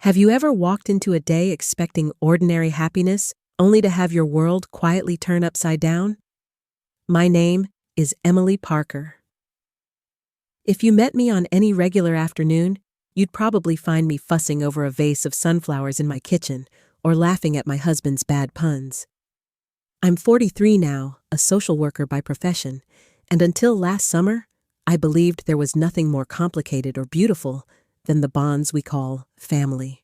Have you ever walked into a day expecting ordinary happiness, only to have your world quietly turn upside down? My name is Emily Parker. If you met me on any regular afternoon, you'd probably find me fussing over a vase of sunflowers in my kitchen or laughing at my husband's bad puns. I'm 43 now, a social worker by profession, and until last summer, I believed there was nothing more complicated or beautiful than the bonds we call family.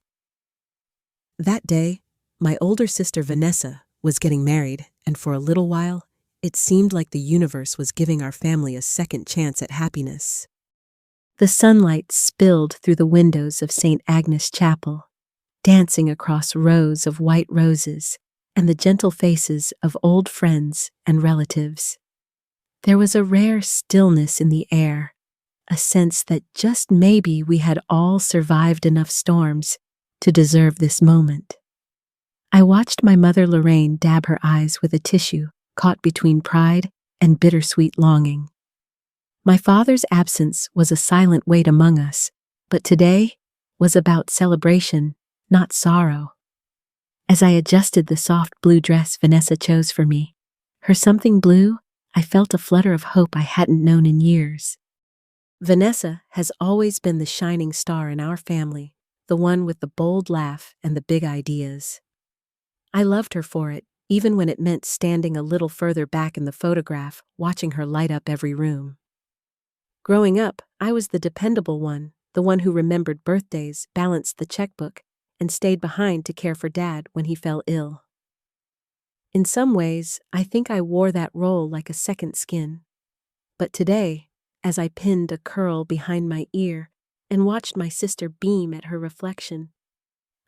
That day, my older sister Vanessa was getting married, and for a little while, it seemed like the universe was giving our family a second chance at happiness. The sunlight spilled through the windows of St. Agnes Chapel, dancing across rows of white roses and the gentle faces of old friends and relatives. There was a rare stillness in the air, a sense that just maybe we had all survived enough storms to deserve this moment. I watched my mother Lorraine dab her eyes with a tissue caught between pride and bittersweet longing. My father's absence was a silent weight among us, but today was about celebration, not sorrow. As I adjusted the soft blue dress Vanessa chose for me, her something blue, I felt a flutter of hope I hadn't known in years. Vanessa has always been the shining star in our family, the one with the bold laugh and the big ideas. I loved her for it, even when it meant standing a little further back in the photograph, watching her light up every room. Growing up, I was the dependable one, the one who remembered birthdays, balanced the checkbook, and stayed behind to care for Dad when he fell ill. In some ways, I think I wore that role like a second skin. But today, as I pinned a curl behind my ear and watched my sister beam at her reflection,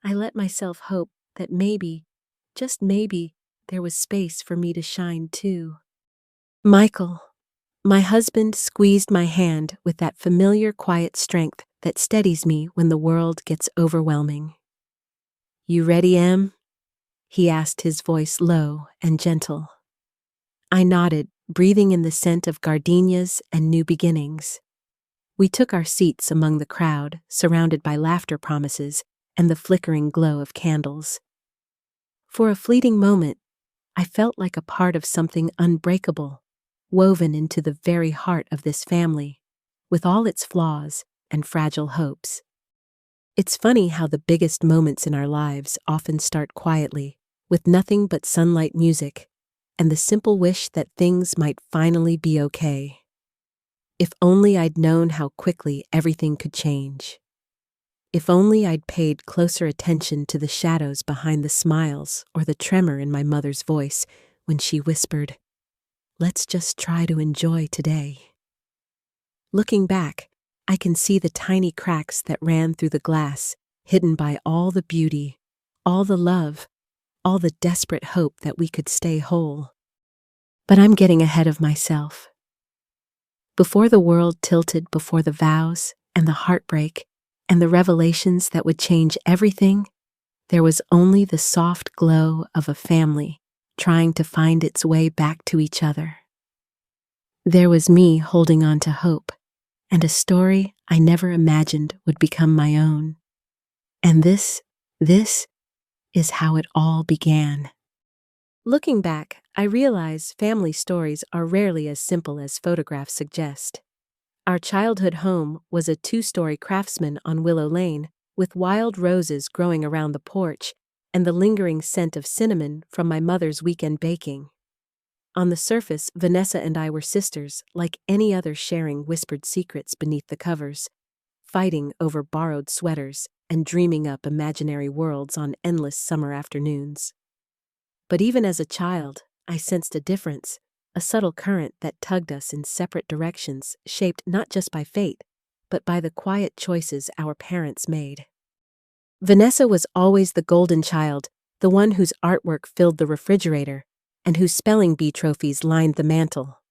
I let myself hope that maybe, just maybe, there was space for me to shine too. Michael, my husband, squeezed my hand with that familiar quiet strength that steadies me when the world gets overwhelming. "You ready, Em?" he asked, his voice low and gentle. I nodded, breathing in the scent of gardenias and new beginnings. We took our seats among the crowd, surrounded by laughter promises and the flickering glow of candles. For a fleeting moment, I felt like a part of something unbreakable, woven into the very heart of this family, with all its flaws and fragile hopes. It's funny how the biggest moments in our lives often start quietly, with nothing but sunlight music, and the simple wish that things might finally be okay. If only I'd known how quickly everything could change. If only I'd paid closer attention to the shadows behind the smiles or the tremor in my mother's voice when she whispered, "Let's just try to enjoy today." Looking back, I can see the tiny cracks that ran through the glass, hidden by all the beauty, all the love, all the desperate hope that we could stay whole. But I'm getting ahead of myself. Before the world tilted before the vows and the heartbreak and the revelations that would change everything, there was only the soft glow of a family trying to find its way back to each other. There was me holding on to hope, and a story I never imagined would become my own. And this is how it all began. Looking back, I realize family stories are rarely as simple as photographs suggest. Our childhood home was a 2-story craftsman on Willow Lane, with wild roses growing around the porch and the lingering scent of cinnamon from my mother's weekend baking. On the surface, Vanessa and I were sisters, like any other, sharing whispered secrets beneath the covers, fighting over borrowed sweaters and dreaming up imaginary worlds on endless summer afternoons. But even as a child, I sensed a difference, a subtle current that tugged us in separate directions, shaped not just by fate, but by the quiet choices our parents made. Vanessa was always the golden child, the one whose artwork filled the refrigerator, and whose spelling bee trophies lined the mantel.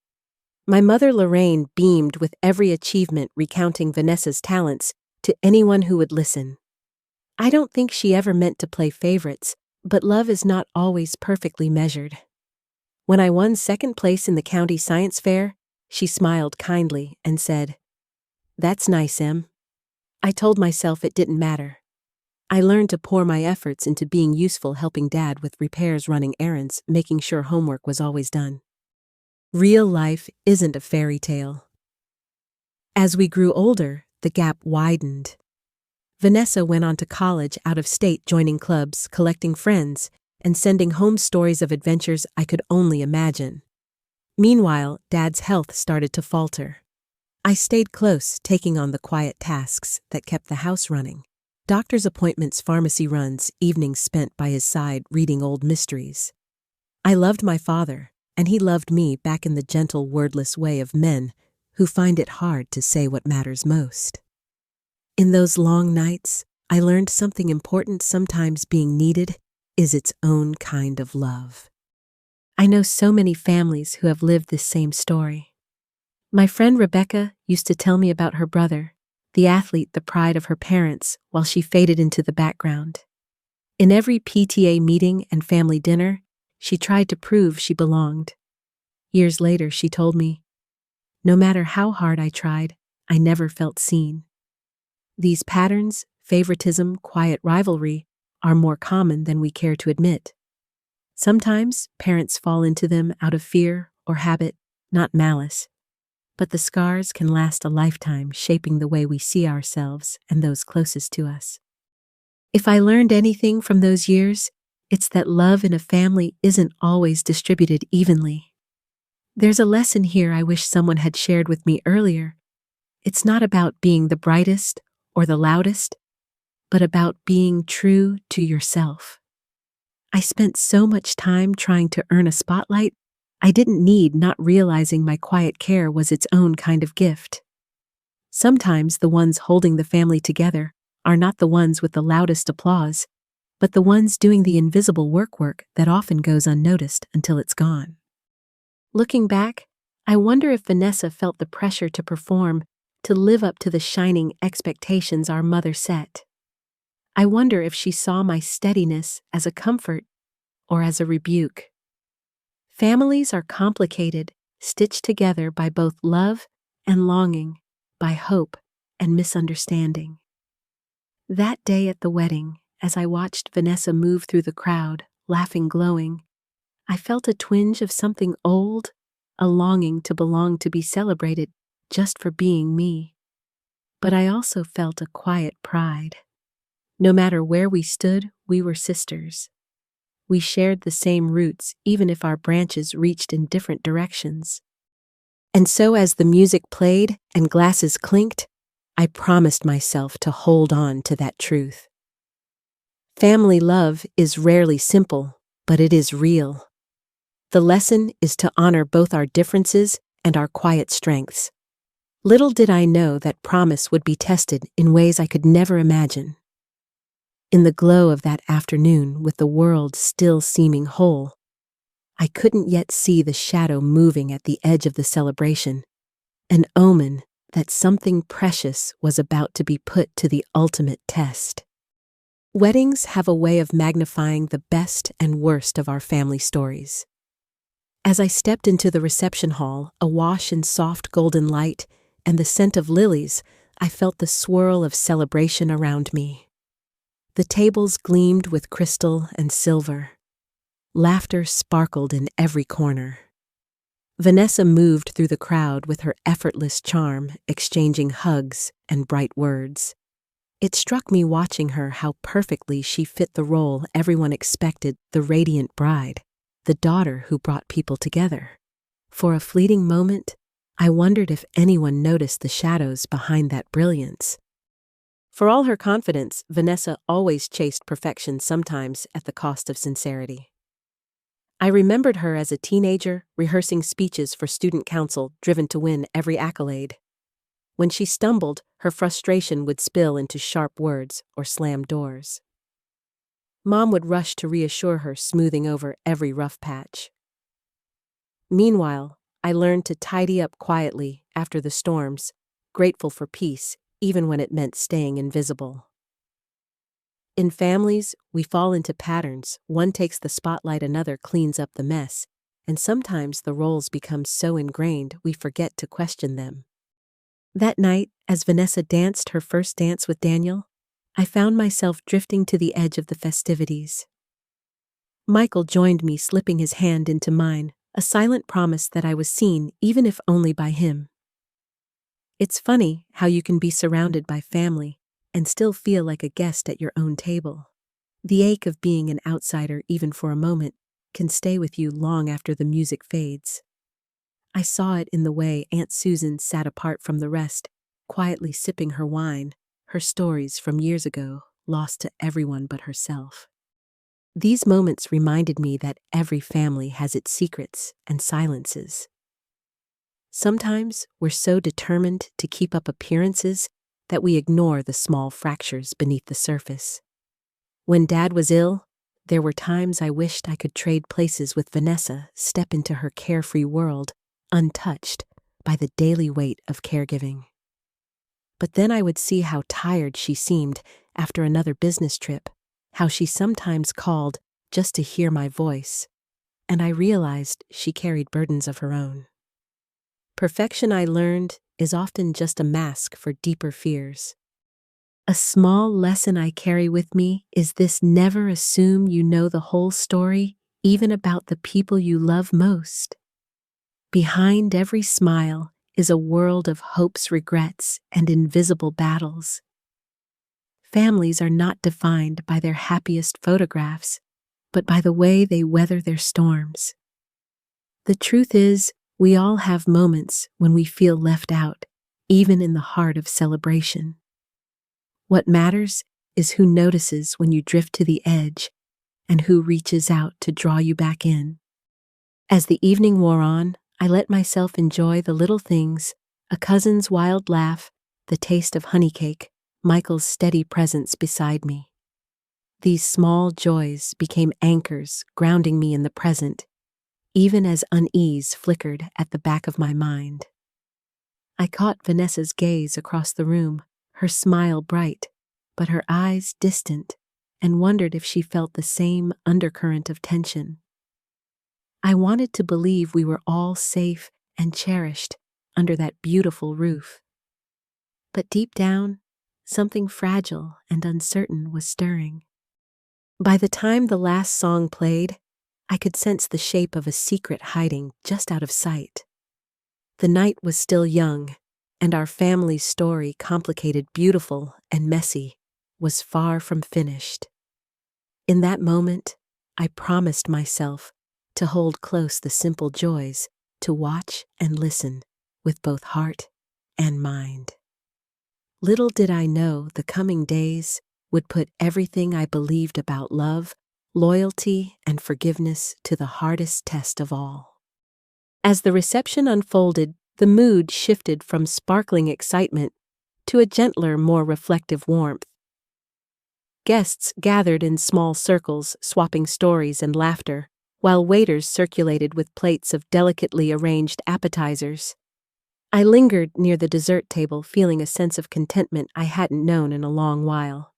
My mother Lorraine beamed with every achievement, recounting Vanessa's talents to anyone who would listen. I don't think she ever meant to play favorites, but love is not always perfectly measured. When I won second place in the county science fair, she smiled kindly and said, "That's nice, Em." I told myself it didn't matter. I learned to pour my efforts into being useful, helping Dad with repairs, running errands, making sure homework was always done. Real life isn't a fairy tale. As we grew older, the gap widened. Vanessa went on to college out of state, joining clubs, collecting friends, and sending home stories of adventures I could only imagine. Meanwhile, Dad's health started to falter. I stayed close, taking on the quiet tasks that kept the house running. Doctor's appointments, pharmacy runs, evenings spent by his side reading old mysteries. I loved my father, and he loved me back in the gentle, wordless way of men who find it hard to say what matters most. In those long nights, I learned something important. Sometimes being needed is its own kind of love. I know so many families who have lived this same story. My friend Rebecca used to tell me about her brother, the athlete, the pride of her parents, while she faded into the background. In every PTA meeting and family dinner, she tried to prove she belonged. Years later, she told me, "No matter how hard I tried, I never felt seen." These patterns, favoritism, quiet rivalry, are more common than we care to admit. Sometimes parents fall into them out of fear or habit, not malice. But the scars can last a lifetime, shaping the way we see ourselves and those closest to us. If I learned anything from those years, it's that love in a family isn't always distributed evenly. There's a lesson here I wish someone had shared with me earlier. It's not about being the brightest or the loudest, but about being true to yourself. I spent so much time trying to earn a spotlight I didn't need, not realizing my quiet care was its own kind of gift. Sometimes the ones holding the family together are not the ones with the loudest applause, but the ones doing the invisible work that often goes unnoticed until it's gone. Looking back, I wonder if Vanessa felt the pressure to perform, to live up to the shining expectations our mother set. I wonder if she saw my steadiness as a comfort or as a rebuke. Families are complicated, stitched together by both love and longing, by hope and misunderstanding. That day at the wedding, as I watched Vanessa move through the crowd, laughing, glowing, I felt a twinge of something old, a longing to belong, to be celebrated just for being me. But I also felt a quiet pride. No matter where we stood, we were sisters. We shared the same roots, even if our branches reached in different directions. And so as the music played and glasses clinked, I promised myself to hold on to that truth. Family love is rarely simple, but it is real. The lesson is to honor both our differences and our quiet strengths. Little did I know that promise would be tested in ways I could never imagine. In the glow of that afternoon, with the world still seeming whole, I couldn't yet see the shadow moving at the edge of the celebration, an omen that something precious was about to be put to the ultimate test. Weddings have a way of magnifying the best and worst of our family stories. As I stepped into the reception hall, awash in soft golden light and the scent of lilies, I felt the swirl of celebration around me. The tables gleamed with crystal and silver. Laughter sparkled in every corner. Vanessa moved through the crowd with her effortless charm, exchanging hugs and bright words. It struck me watching her how perfectly she fit the role everyone expected, the radiant bride, the daughter who brought people together. For a fleeting moment, I wondered if anyone noticed the shadows behind that brilliance. For all her confidence, Vanessa always chased perfection, sometimes at the cost of sincerity. I remembered her as a teenager, rehearsing speeches for student council, driven to win every accolade. When she stumbled, her frustration would spill into sharp words or slam doors. Mom would rush to reassure her, smoothing over every rough patch. Meanwhile, I learned to tidy up quietly after the storms, grateful for peace, even when it meant staying invisible. In families, we fall into patterns. One takes the spotlight, another cleans up the mess, and sometimes the roles become so ingrained we forget to question them. That night, as Vanessa danced her first dance with Daniel, I found myself drifting to the edge of the festivities. Michael joined me, slipping his hand into mine, a silent promise that I was seen, even if only by him. It's funny how you can be surrounded by family and still feel like a guest at your own table. The ache of being an outsider, even for a moment, can stay with you long after the music fades. I saw it in the way Aunt Susan sat apart from the rest, quietly sipping her wine, her stories from years ago lost to everyone but herself. These moments reminded me that every family has its secrets and silences. Sometimes we're so determined to keep up appearances that we ignore the small fractures beneath the surface. When Dad was ill, there were times I wished I could trade places with Vanessa, step into her carefree world, untouched by the daily weight of caregiving. But then I would see how tired she seemed after another business trip, how she sometimes called just to hear my voice, and I realized she carried burdens of her own. Perfection, I learned, is often just a mask for deeper fears. A small lesson I carry with me is this: never assume you know the whole story, even about the people you love most. Behind every smile is a world of hopes, regrets, and invisible battles. Families are not defined by their happiest photographs, but by the way they weather their storms. The truth is, we all have moments when we feel left out, even in the heart of celebration. What matters is who notices when you drift to the edge and who reaches out to draw you back in. As the evening wore on, I let myself enjoy the little things: a cousin's wild laugh, the taste of honey cake, Michael's steady presence beside me. These small joys became anchors, grounding me in the present, even as unease flickered at the back of my mind. I caught Vanessa's gaze across the room, her smile bright, but her eyes distant, and wondered if she felt the same undercurrent of tension. I wanted to believe we were all safe and cherished under that beautiful roof. But deep down, something fragile and uncertain was stirring. By the time the last song played, I could sense the shape of a secret hiding just out of sight. The night was still young, and our family's story, complicated, beautiful, and messy, was far from finished. In that moment, I promised myself to hold close the simple joys, to watch and listen with both heart and mind. Little did I know the coming days would put everything I believed about love, loyalty, and forgiveness to the hardest test of all. As the reception unfolded, the mood shifted from sparkling excitement to a gentler, more reflective warmth. Guests gathered in small circles, swapping stories and laughter, while waiters circulated with plates of delicately arranged appetizers. I lingered near the dessert table, feeling a sense of contentment I hadn't known in a long while.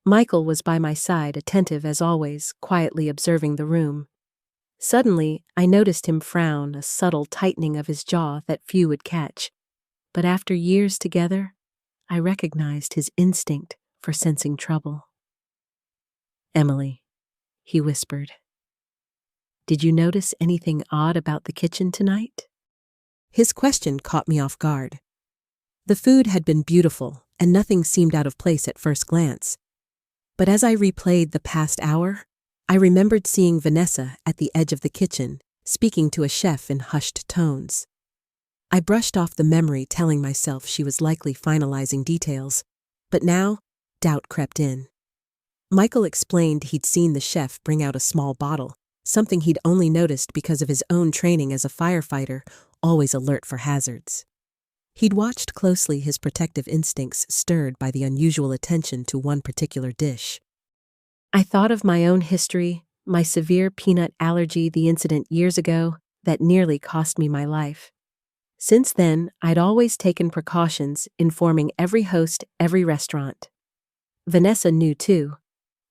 Michael was by my side, attentive as always, quietly observing the room. Suddenly, I noticed him frown, a subtle tightening of his jaw that few would catch. But after years together, I recognized his instinct for sensing trouble. "Emily," he whispered, "did you notice anything odd about the kitchen tonight?" His question caught me off guard. The food had been beautiful, and nothing seemed out of place at first glance. But as I replayed the past hour, I remembered seeing Vanessa at the edge of the kitchen, speaking to a chef in hushed tones. I brushed off the memory, telling myself she was likely finalizing details, but now doubt crept in. Michael explained he'd seen the chef bring out a small bottle, something he'd only noticed because of his own training as a firefighter, always alert for hazards. He'd watched closely, his protective instincts stirred by the unusual attention to one particular dish. I thought of my own history, my severe peanut allergy, the incident years ago that nearly cost me my life. Since then, I'd always taken precautions, informing every host, every restaurant. Vanessa knew too.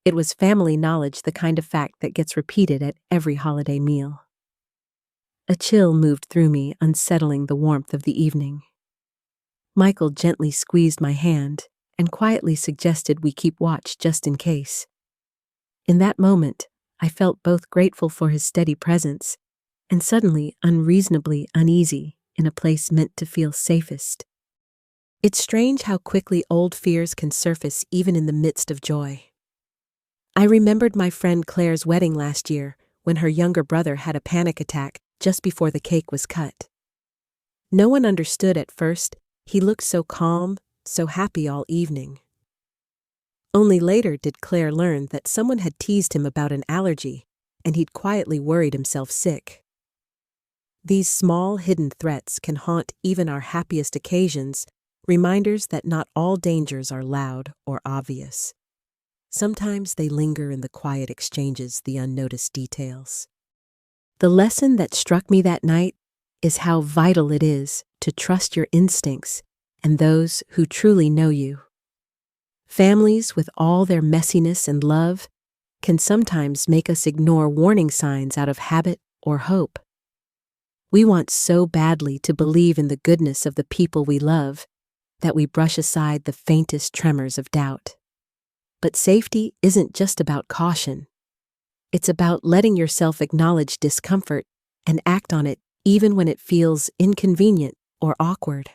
It was family knowledge, the kind of fact that gets repeated at every holiday meal. A chill moved through me, unsettling the warmth of the evening. Michael gently squeezed my hand, and quietly suggested we keep watch just in case. In that moment, I felt both grateful for his steady presence and suddenly unreasonably uneasy in a place meant to feel safest. It's strange how quickly old fears can surface even in the midst of joy. I remembered my friend Claire's wedding last year when her younger brother had a panic attack just before the cake was cut. No one understood at first. He looked so calm, so happy all evening. Only later did Claire learn that someone had teased him about an allergy, and he'd quietly worried himself sick. These small, hidden threats can haunt even our happiest occasions, reminders that not all dangers are loud or obvious. Sometimes they linger in the quiet exchanges, the unnoticed details. The lesson that struck me that night is how vital it is to trust your instincts and those who truly know you. Families, with all their messiness and love, can sometimes make us ignore warning signs out of habit or hope. We want so badly to believe in the goodness of the people we love that we brush aside the faintest tremors of doubt. But safety isn't just about caution. It's about letting yourself acknowledge discomfort and act on it even when it feels inconvenient or awkward.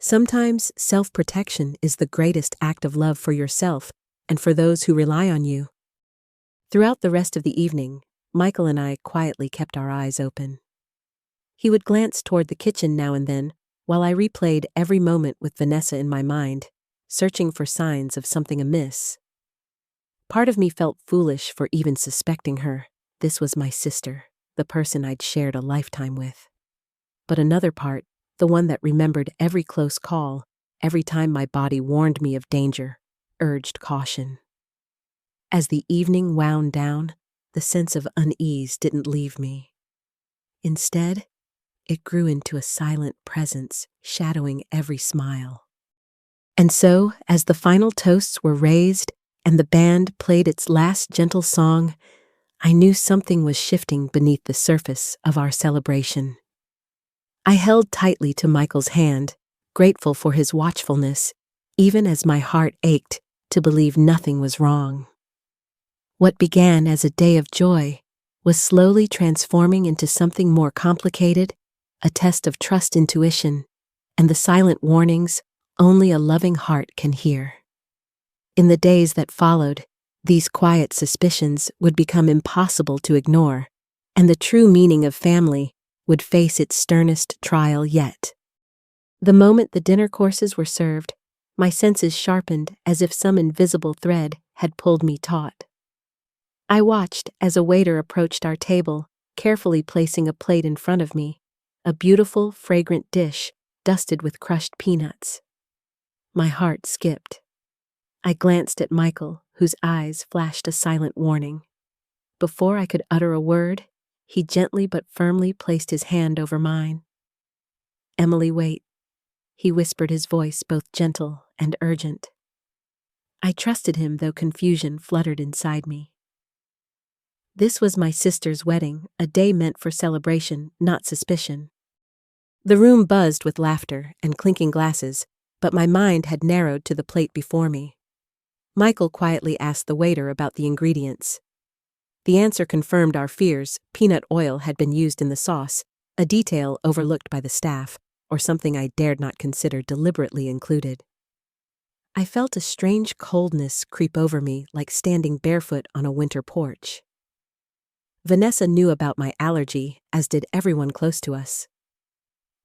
Sometimes self-protection is the greatest act of love for yourself and for those who rely on you. Throughout the rest of the evening, Michael and I quietly kept our eyes open. He would glance toward the kitchen now and then, while I replayed every moment with Vanessa in my mind, searching for signs of something amiss. Part of me felt foolish for even suspecting her. This was my sister, the person I'd shared a lifetime with. But another part, the one that remembered every close call, every time my body warned me of danger, urged caution. As the evening wound down, the sense of unease didn't leave me. Instead, it grew into a silent presence, shadowing every smile. And so, as the final toasts were raised and the band played its last gentle song, I knew something was shifting beneath the surface of our celebration. I held tightly to Michael's hand, grateful for his watchfulness, even as my heart ached to believe nothing was wrong. What began as a day of joy was slowly transforming into something more complicated, a test of trust, intuition, and the silent warnings only a loving heart can hear. In the days that followed, these quiet suspicions would become impossible to ignore, and the true meaning of family would face its sternest trial yet. The moment the dinner courses were served, my senses sharpened as if some invisible thread had pulled me taut. I watched as a waiter approached our table, carefully placing a plate in front of me, a beautiful, fragrant dish dusted with crushed peanuts. My heart skipped. I glanced at Michael, whose eyes flashed a silent warning. Before I could utter a word, he gently but firmly placed his hand over mine. "Emily, wait," he whispered, his voice both gentle and urgent. I trusted him, though confusion fluttered inside me. This was my sister's wedding, a day meant for celebration, not suspicion. The room buzzed with laughter and clinking glasses, but my mind had narrowed to the plate before me. Michael quietly asked the waiter about the ingredients. The answer confirmed our fears. Peanut oil had been used in the sauce, a detail overlooked by the staff, or something I dared not consider deliberately included. I felt a strange coldness creep over me, like standing barefoot on a winter porch. Vanessa knew about my allergy, as did everyone close to us.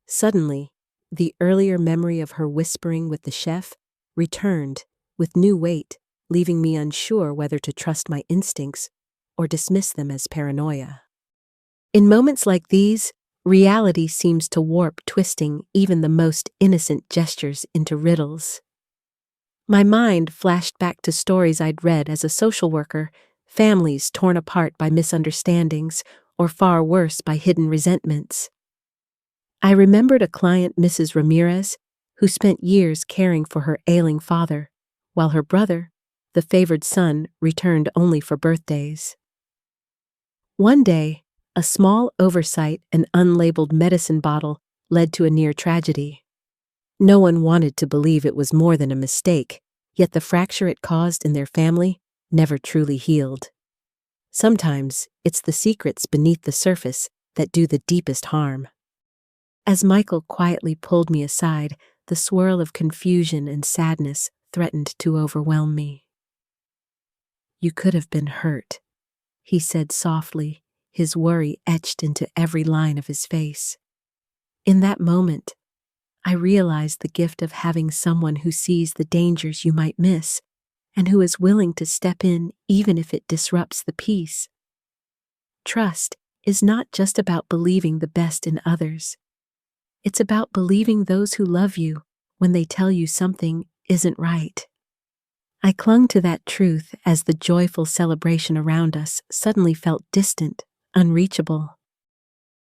Suddenly, the earlier memory of her whispering with the chef returned with new weight, leaving me unsure whether to trust my instincts or dismiss them as paranoia. In moments like these, reality seems to warp, twisting even the most innocent gestures into riddles. My mind flashed back to stories I'd read as a social worker, families torn apart by misunderstandings, or far worse, by hidden resentments. I remembered a client, Mrs. Ramirez, who spent years caring for her ailing father, while her brother, the favored son, returned only for birthdays. One day, a small oversight, an unlabeled medicine bottle, led to a near tragedy. No one wanted to believe it was more than a mistake, yet the fracture it caused in their family never truly healed. Sometimes it's the secrets beneath the surface that do the deepest harm. As Michael quietly pulled me aside, the swirl of confusion and sadness threatened to overwhelm me. "You could have been hurt," he said softly, his worry etched into every line of his face. In that moment, I realized the gift of having someone who sees the dangers you might miss and who is willing to step in even if it disrupts the peace. Trust is not just about believing the best in others. It's about believing those who love you when they tell you something isn't right. I clung to that truth as the joyful celebration around us suddenly felt distant, unreachable.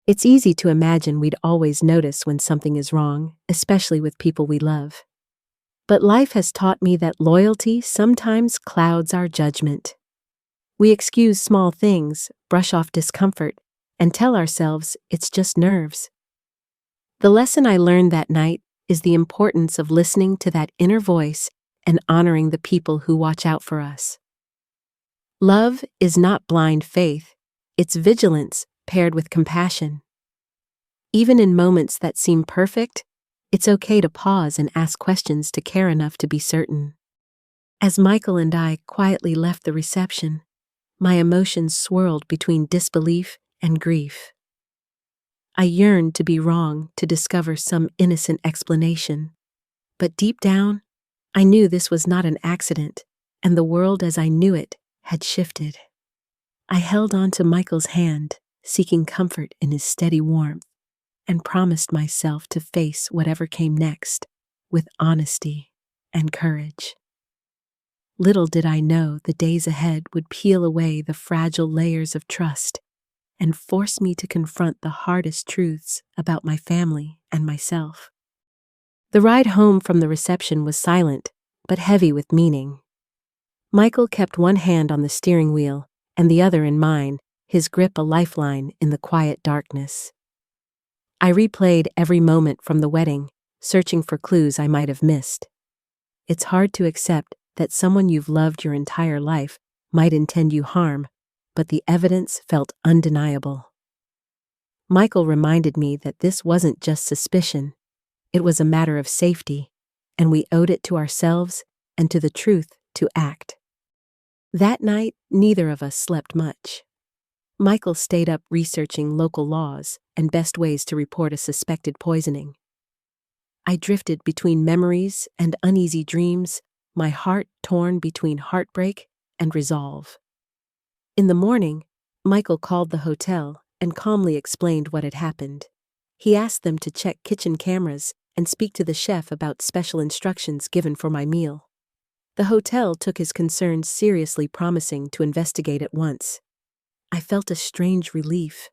It's easy to imagine we'd always notice when something is wrong, especially with people we love. But life has taught me that loyalty sometimes clouds our judgment. We excuse small things, brush off discomfort, and tell ourselves it's just nerves. The lesson I learned that night is the importance of listening to that inner voice and honoring the people who watch out for us. Love is not blind faith, it's vigilance paired with compassion. Even in moments that seem perfect, it's okay to pause and ask questions to care enough to be certain. As Michael and I quietly left the reception, my emotions swirled between disbelief and grief. I yearned to be wrong, to discover some innocent explanation. But deep down, I knew this was not an accident, and the world as I knew it had shifted. I held on to Michael's hand, seeking comfort in his steady warmth, and promised myself to face whatever came next with honesty and courage. Little did I know the days ahead would peel away the fragile layers of trust and force me to confront the hardest truths about my family and myself. The ride home from the reception was silent, but heavy with meaning. Michael kept one hand on the steering wheel and the other in mine, his grip a lifeline in the quiet darkness. I replayed every moment from the wedding, searching for clues I might have missed. It's hard to accept that someone you've loved your entire life might intend you harm, but the evidence felt undeniable. Michael reminded me that this wasn't just suspicion, it was a matter of safety, and we owed it to ourselves and to the truth to act. That night, neither of us slept much. Michael stayed up researching local laws and best ways to report a suspected poisoning. I drifted between memories and uneasy dreams, my heart torn between heartbreak and resolve. In the morning, Michael called the hotel and calmly explained what had happened. He asked them to check kitchen cameras and speak to the chef about special instructions given for my meal. The hotel took his concerns seriously, promising to investigate at once. I felt a strange relief.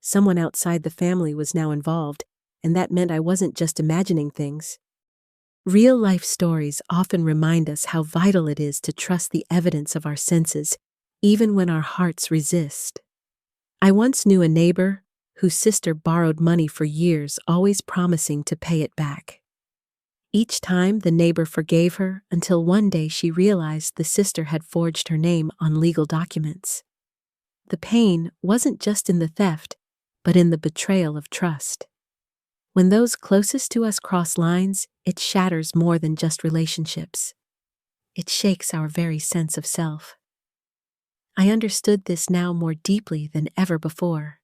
Someone outside the family was now involved, and that meant I wasn't just imagining things. Real-life stories often remind us how vital it is to trust the evidence of our senses, even when our hearts resist. I once knew a neighbor whose sister borrowed money for years, always promising to pay it back. Each time the neighbor forgave her until one day she realized the sister had forged her name on legal documents. The pain wasn't just in the theft, but in the betrayal of trust. When those closest to us cross lines, it shatters more than just relationships. It shakes our very sense of self. I understood this now more deeply than ever before.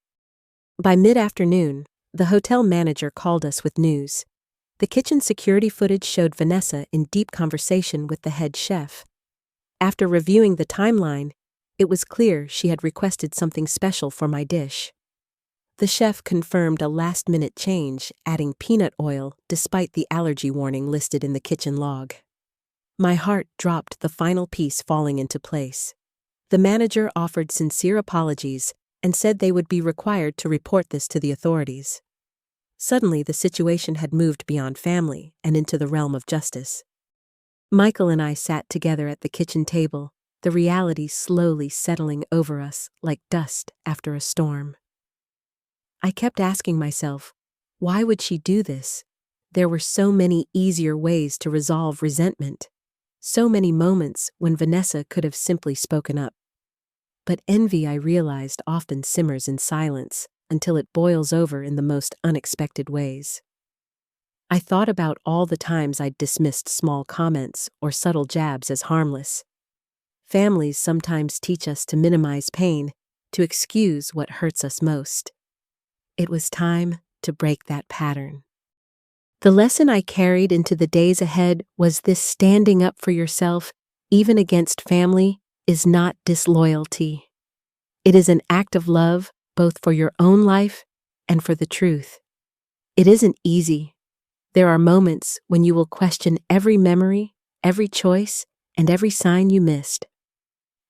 By mid-afternoon, the hotel manager called us with news. The kitchen security footage showed Vanessa in deep conversation with the head chef. After reviewing the timeline, it was clear she had requested something special for my dish. The chef confirmed a last-minute change, adding peanut oil despite the allergy warning listed in the kitchen log. My heart dropped, the final piece falling into place. The manager offered sincere apologies and said they would be required to report this to the authorities. Suddenly, the situation had moved beyond family and into the realm of justice. Michael and I sat together at the kitchen table, the reality slowly settling over us like dust after a storm. I kept asking myself, why would she do this? There were so many easier ways to resolve resentment, so many moments when Vanessa could have simply spoken up. But envy, I realized, often simmers in silence until it boils over in the most unexpected ways. I thought about all the times I'd dismissed small comments or subtle jabs as harmless. Families sometimes teach us to minimize pain, to excuse what hurts us most. It was time to break that pattern. The lesson I carried into the days ahead was this: standing up for yourself, even against family, is not disloyalty. It is an act of love, both for your own life and for the truth. It isn't easy. There are moments when you will question every memory, every choice, and every sign you missed.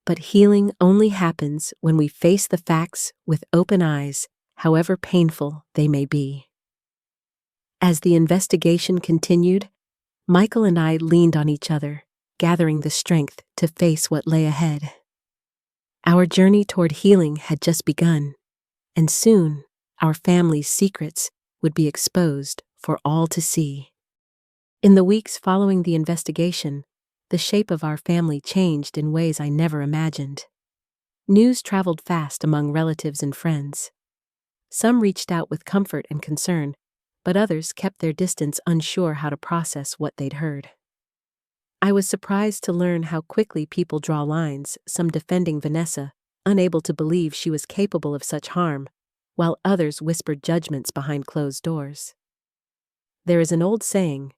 But healing only happens when we face the facts with open eyes, however painful they may be. As the investigation continued, Michael and I leaned on each other, gathering the strength to face what lay ahead. Our journey toward healing had just begun, and soon our family's secrets would be exposed for all to see. In the weeks following the investigation, the shape of our family changed in ways I never imagined. News traveled fast among relatives and friends. Some reached out with comfort and concern, but others kept their distance, unsure how to process what they'd heard. I was surprised to learn how quickly people draw lines, some defending Vanessa, unable to believe she was capable of such harm, while others whispered judgments behind closed doors. There is an old saying,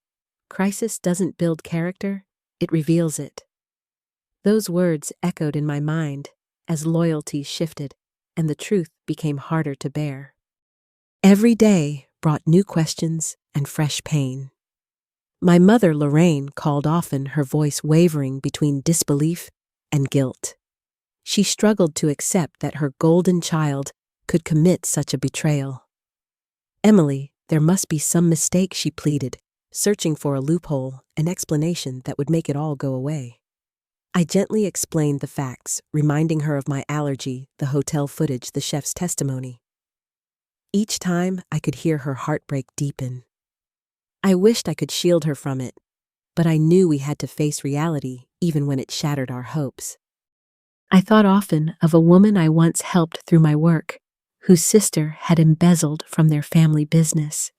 "Crisis doesn't build character, it reveals it." Those words echoed in my mind as loyalties shifted and the truth became harder to bear. Every day brought new questions and fresh pain. My mother, Lorraine, called often, her voice wavering between disbelief and guilt. She struggled to accept that her golden child could commit such a betrayal. "Emily, there must be some mistake," she pleaded, searching for a loophole, an explanation that would make it all go away. I gently explained the facts, reminding her of my allergy, the hotel footage, the chef's testimony. Each time, I could hear her heartbreak deepen. I wished I could shield her from it, but I knew we had to face reality even when it shattered our hopes. I thought often of a woman I once helped through my work, whose sister had embezzled from their family business.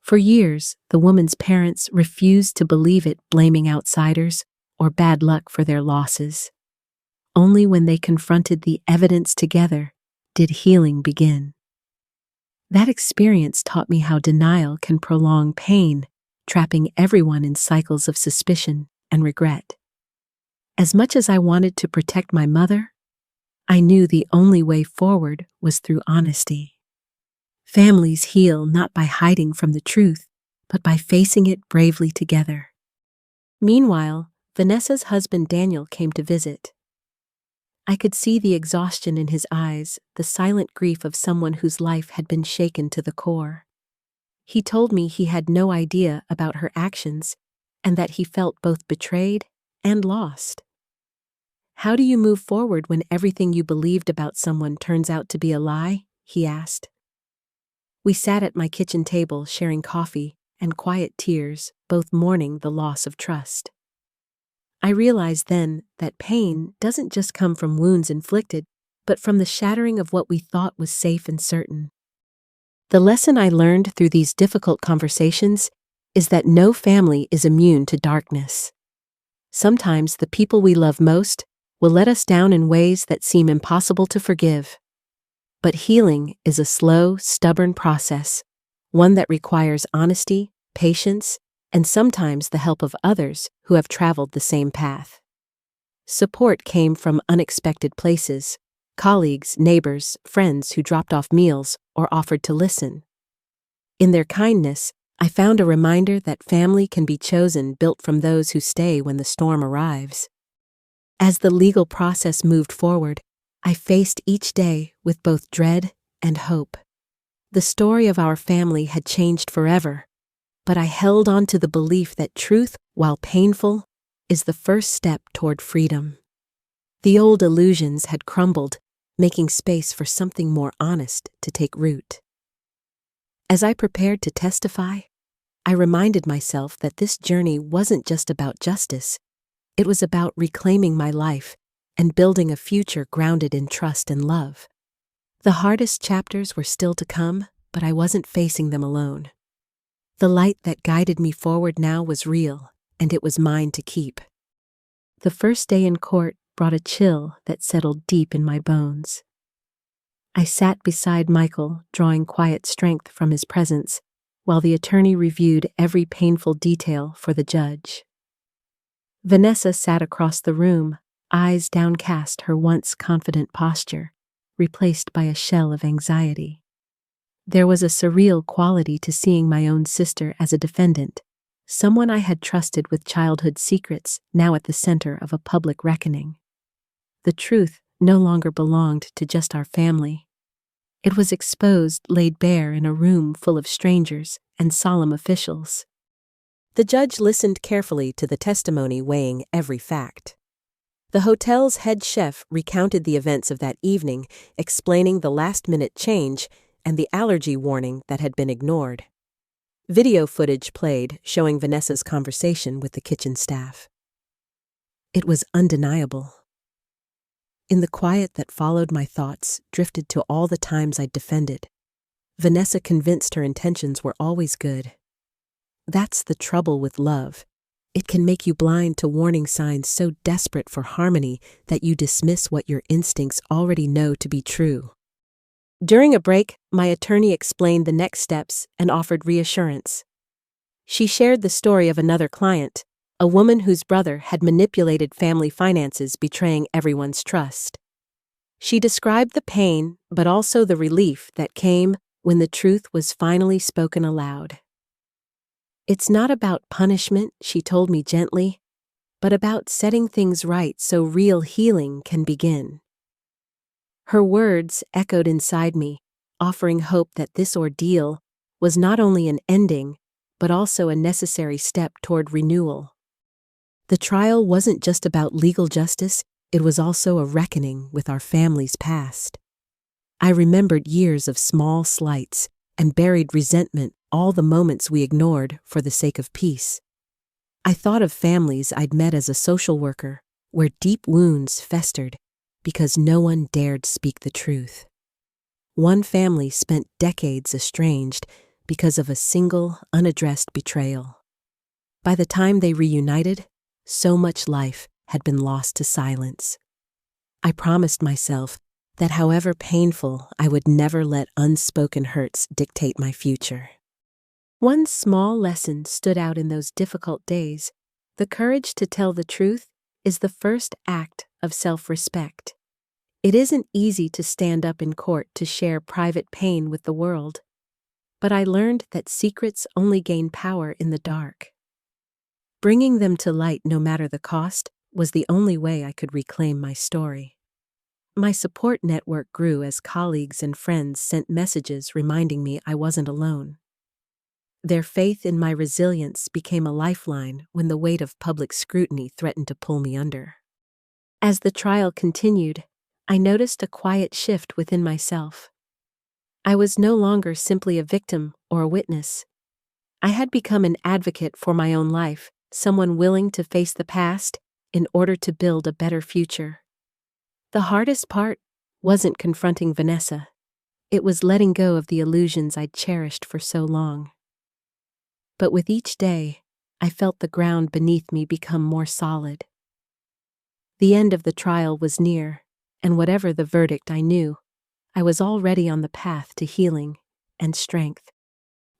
For years, the woman's parents refused to believe it, blaming outsiders or bad luck for their losses. Only when they confronted the evidence together did healing begin. That experience taught me how denial can prolong pain, trapping everyone in cycles of suspicion and regret. As much as I wanted to protect my mother, I knew the only way forward was through honesty. Families heal not by hiding from the truth, but by facing it bravely together. Meanwhile, Vanessa's husband Daniel came to visit. I could see the exhaustion in his eyes, the silent grief of someone whose life had been shaken to the core. He told me he had no idea about her actions and that he felt both betrayed and lost. "How do you move forward when everything you believed about someone turns out to be a lie?" he asked. We sat at my kitchen table, sharing coffee and quiet tears, both mourning the loss of trust. I realized then that pain doesn't just come from wounds inflicted, but from the shattering of what we thought was safe and certain. The lesson I learned through these difficult conversations is that no family is immune to darkness. Sometimes the people we love most will let us down in ways that seem impossible to forgive. But healing is a slow, stubborn process, one that requires honesty, patience, and sometimes the help of others who have traveled the same path. Support came from unexpected places: colleagues, neighbors, friends who dropped off meals or offered to listen. In their kindness, I found a reminder that family can be chosen, built from those who stay when the storm arrives. As the legal process moved forward, I faced each day with both dread and hope. The story of our family had changed forever, but I held on to the belief that truth, while painful, is the first step toward freedom. The old illusions had crumbled, making space for something more honest to take root. As I prepared to testify, I reminded myself that this journey wasn't just about justice. It was about reclaiming my life and building a future grounded in trust and love. The hardest chapters were still to come, but I wasn't facing them alone. The light that guided me forward now was real, and it was mine to keep. The first day in court brought a chill that settled deep in my bones. I sat beside Michael, drawing quiet strength from his presence, while the attorney reviewed every painful detail for the judge. Vanessa sat across the room, eyes downcast, her once confident posture replaced by a shell of anxiety. There was a surreal quality to seeing my own sister as a defendant, someone I had trusted with childhood secrets, now at the center of a public reckoning. The truth no longer belonged to just our family. It was exposed, laid bare in a room full of strangers and solemn officials. The judge listened carefully to the testimony, weighing every fact. The hotel's head chef recounted the events of that evening, explaining the last-minute change and the allergy warning that had been ignored. Video footage played, showing Vanessa's conversation with the kitchen staff. It was undeniable. In the quiet that followed, my thoughts drifted to all the times I'd defended. Vanessa convinced her intentions were always good. That's the trouble with love. It can make you blind to warning signs so desperate for harmony that you dismiss what your instincts already know to be true. During a break, my attorney explained the next steps and offered reassurance. She shared the story of another client, a woman whose brother had manipulated family finances, betraying everyone's trust. She described the pain, but also the relief that came when the truth was finally spoken aloud. It's not about punishment, she told me gently, but about setting things right so real healing can begin. Her words echoed inside me, offering hope that this ordeal was not only an ending, but also a necessary step toward renewal. The trial wasn't just about legal justice, it was also a reckoning with our family's past. I remembered years of small slights and buried resentment, all the moments we ignored for the sake of peace. I thought of families I'd met as a social worker, where deep wounds festered because no one dared speak the truth. One family spent decades estranged because of a single, unaddressed betrayal. By the time they reunited, so much life had been lost to silence. I promised myself that however painful, I would never let unspoken hurts dictate my future. One small lesson stood out in those difficult days. The courage to tell the truth is the first act of self-respect. It isn't easy to stand up in court to share private pain with the world, but I learned that secrets only gain power in the dark. Bringing them to light, no matter the cost, was the only way I could reclaim my story. My support network grew as colleagues and friends sent messages reminding me I wasn't alone. Their faith in my resilience became a lifeline when the weight of public scrutiny threatened to pull me under. As the trial continued, I noticed a quiet shift within myself. I was no longer simply a victim or a witness. I had become an advocate for my own life, someone willing to face the past in order to build a better future. The hardest part wasn't confronting Vanessa. It was letting go of the illusions I'd cherished for so long. But with each day, I felt the ground beneath me become more solid. The end of the trial was near, and whatever the verdict, I knew I was already on the path to healing and strength.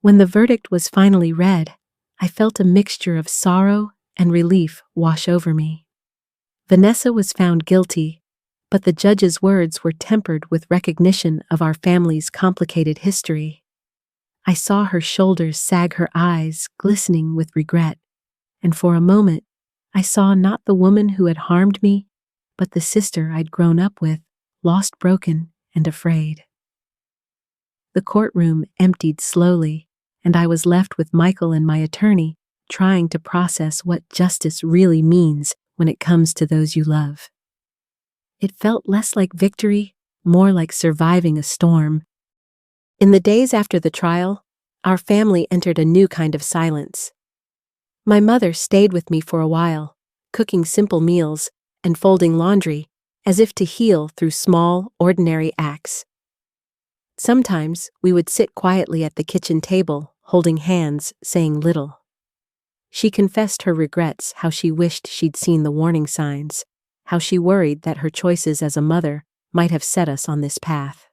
When the verdict was finally read, I felt a mixture of sorrow and relief wash over me. Vanessa was found guilty, but the judge's words were tempered with recognition of our family's complicated history. I saw her shoulders sag, her eyes glistening with regret, and for a moment, I saw not the woman who had harmed me, but the sister I'd grown up with, lost, broken, and afraid. The courtroom emptied slowly, and I was left with Michael and my attorney, trying to process what justice really means when it comes to those you love. It felt less like victory, more like surviving a storm. In the days after the trial, our family entered a new kind of silence. My mother stayed with me for a while, cooking simple meals and folding laundry, as if to heal through small, ordinary acts. Sometimes we would sit quietly at the kitchen table, holding hands, saying little. She confessed her regrets, how she wished she'd seen the warning signs, how she worried that her choices as a mother might have set us on this path.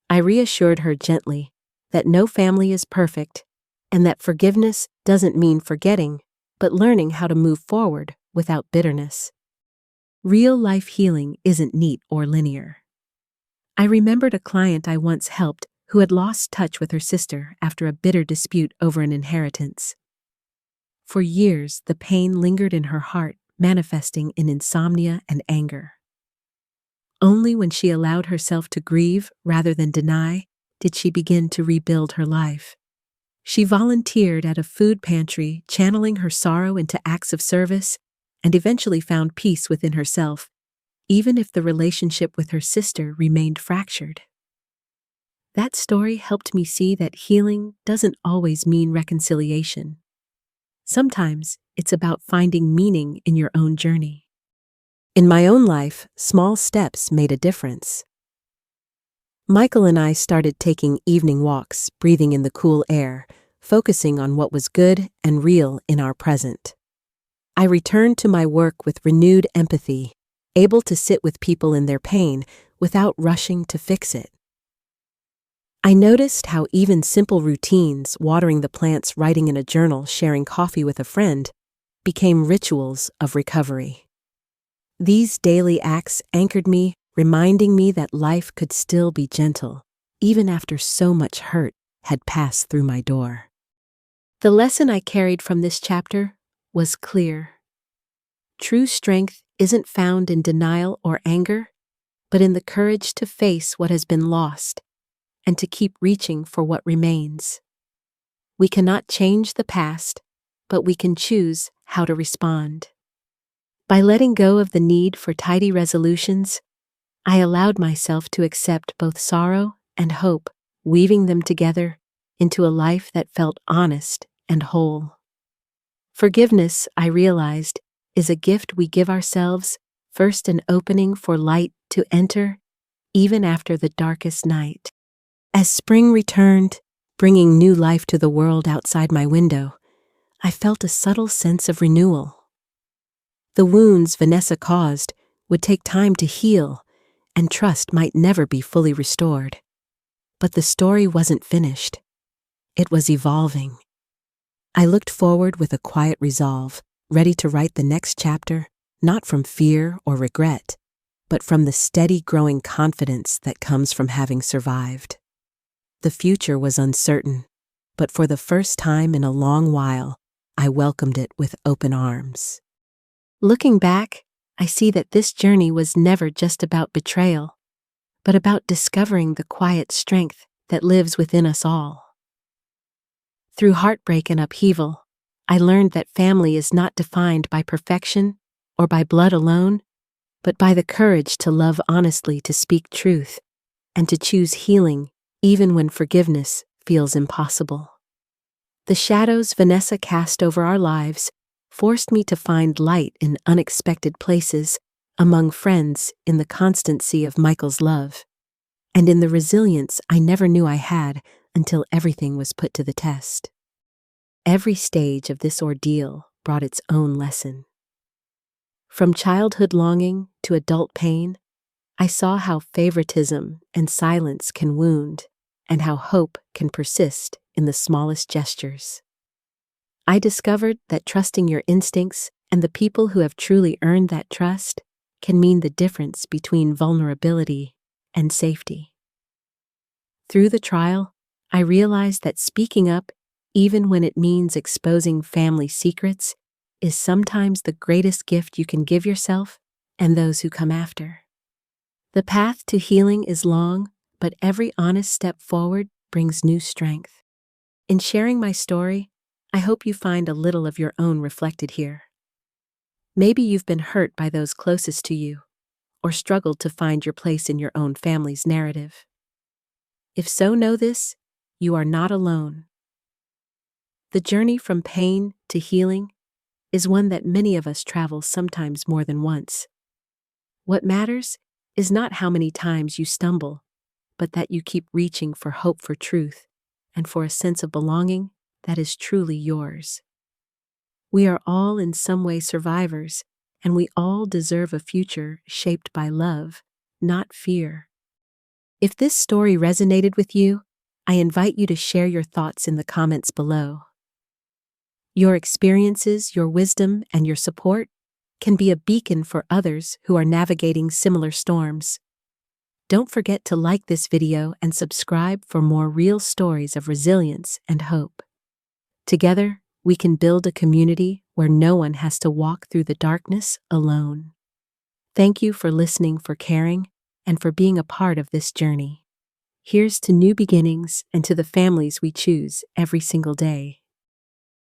I reassured her gently that no family is perfect, and that forgiveness doesn't mean forgetting, but learning how to move forward without bitterness. Real-life healing isn't neat or linear. I remembered a client I once helped who had lost touch with her sister after a bitter dispute over an inheritance. For years, the pain lingered in her heart, manifesting in insomnia and anger. Only when she allowed herself to grieve rather than deny did she begin to rebuild her life. She volunteered at a food pantry, channeling her sorrow into acts of service, and eventually found peace within herself, even if the relationship with her sister remained fractured. That story helped me see that healing doesn't always mean reconciliation. Sometimes it's about finding meaning in your own journey. In my own life, small steps made a difference. Michael and I started taking evening walks, breathing in the cool air, focusing on what was good and real in our present. I returned to my work with renewed empathy, able to sit with people in their pain without rushing to fix it. I noticed how even simple routines, watering the plants, writing in a journal, sharing coffee with a friend, became rituals of recovery. These daily acts anchored me, reminding me that life could still be gentle, even after so much hurt had passed through my door. The lesson I carried from this chapter was clear. True strength isn't found in denial or anger, but in the courage to face what has been lost and to keep reaching for what remains. We cannot change the past, but we can choose how to respond. By letting go of the need for tidy resolutions, I allowed myself to accept both sorrow and hope, weaving them together into a life that felt honest and whole. Forgiveness, I realized, is a gift we give ourselves, first an opening for light to enter, even after the darkest night. As spring returned, bringing new life to the world outside my window, I felt a subtle sense of renewal. The wounds Vanessa caused would take time to heal, and trust might never be fully restored. But the story wasn't finished. It was evolving. I looked forward with a quiet resolve, ready to write the next chapter, not from fear or regret, but from the steady growing confidence that comes from having survived. The future was uncertain, but for the first time in a long while, I welcomed it with open arms. Looking back, I see that this journey was never just about betrayal, but about discovering the quiet strength that lives within us all. Through heartbreak and upheaval, I learned that family is not defined by perfection or by blood alone, but by the courage to love honestly, to speak truth, and to choose healing even when forgiveness feels impossible. The shadows Vanessa cast over our lives forced me to find light in unexpected places, among friends, in the constancy of Michael's love, and in the resilience I never knew I had until everything was put to the test. Every stage of this ordeal brought its own lesson. From childhood longing to adult pain, I saw how favoritism and silence can wound, and how hope can persist in the smallest gestures. I discovered that trusting your instincts and the people who have truly earned that trust can mean the difference between vulnerability and safety. Through the trial, I realized that speaking up, even when it means exposing family secrets, is sometimes the greatest gift you can give yourself and those who come after. The path to healing is long, but every honest step forward brings new strength. In sharing my story, I hope you find a little of your own reflected here. Maybe you've been hurt by those closest to you, or struggled to find your place in your own family's narrative. If so, know this: you are not alone. The journey from pain to healing is one that many of us travel sometimes more than once. What matters is not how many times you stumble, but that you keep reaching for hope, for truth, and for a sense of belonging that is truly yours. We are all in some way survivors, and we all deserve a future shaped by love, not fear. If this story resonated with you, I invite you to share your thoughts in the comments below. Your experiences, your wisdom, and your support can be a beacon for others who are navigating similar storms. Don't forget to like this video and subscribe for more real stories of resilience and hope. Together, we can build a community where no one has to walk through the darkness alone. Thank you for listening, for caring, and for being a part of this journey. Here's to new beginnings and to the families we choose every single day.